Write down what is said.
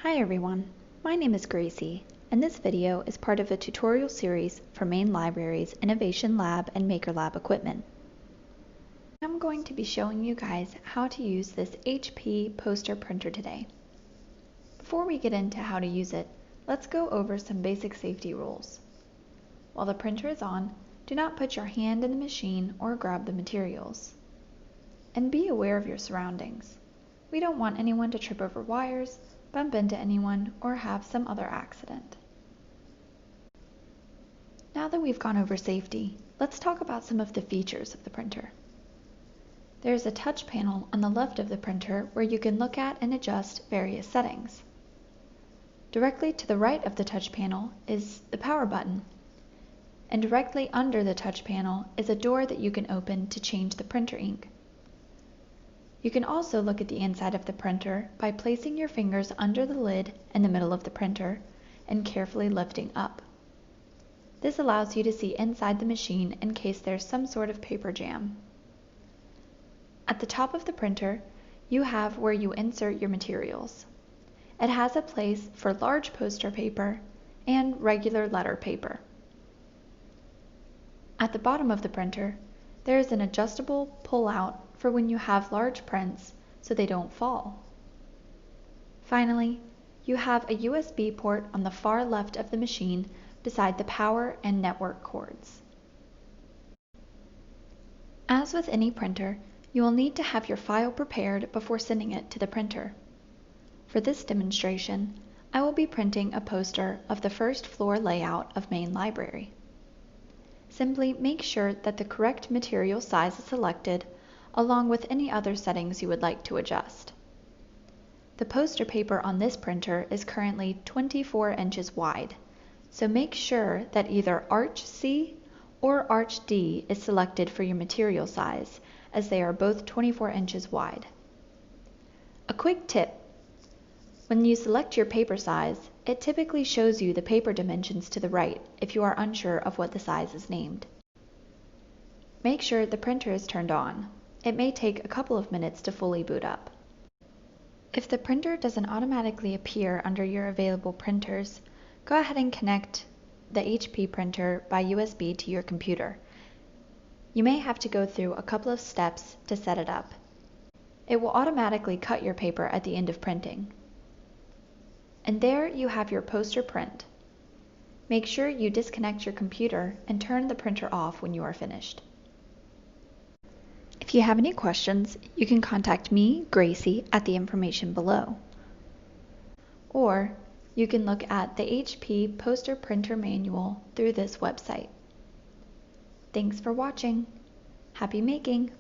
Hi everyone, my name is Gracie, and this video is part of a tutorial series for Maine Library's Innovation Lab and Maker Lab equipment. I'm going to be showing you guys how to use this HP poster printer today. Before we get into how to use it, let's go over some basic safety rules. While the printer is on, do not put your hand in the machine or grab the materials. And be aware of your surroundings. We don't want anyone to trip over wires, bump into anyone, or have some other accident. Now that we've gone over safety, let's talk about some of the features of the printer. There's a touch panel on the left of the printer where you can look at and adjust various settings. Directly to the right of the touch panel is the power button, and directly under the touch panel is a door that you can open to change the printer ink. You can also look at the inside of the printer by placing your fingers under the lid in the middle of the printer and carefully lifting up. This allows you to see inside the machine in case there's some sort of paper jam. At the top of the printer, you have where you insert your materials. It has a place for large poster paper and regular letter paper. At the bottom of the printer, there is an adjustable pull-out for when you have large prints so they don't fall. Finally, you have a USB port on the far left of the machine beside the power and network cords. As with any printer, you will need to have your file prepared before sending it to the printer. For this demonstration, I will be printing a poster of the first floor layout of Maine Library. Simply make sure that the correct material size is selected, along with any other settings you would like to adjust. The poster paper on this printer is currently 24 inches wide, so make sure that either Arch C or Arch D is selected for your material size, as they are both 24 inches wide. A quick tip: when you select your paper size, it typically shows you the paper dimensions to the right if you are unsure of what the size is named. Make sure the printer is turned on. It may take a couple of minutes to fully boot up. If the printer doesn't automatically appear under your available printers, go ahead and connect the HP printer by USB to your computer. You may have to go through a couple of steps to set it up. It will automatically cut your paper at the end of printing. And there you have your poster print. Make sure you disconnect your computer and turn the printer off when you are finished. If you have any questions, you can contact me, Gracie, at the information below. Or you can look at the HP Poster Printer Manual through this website. Thanks for watching. Happy making!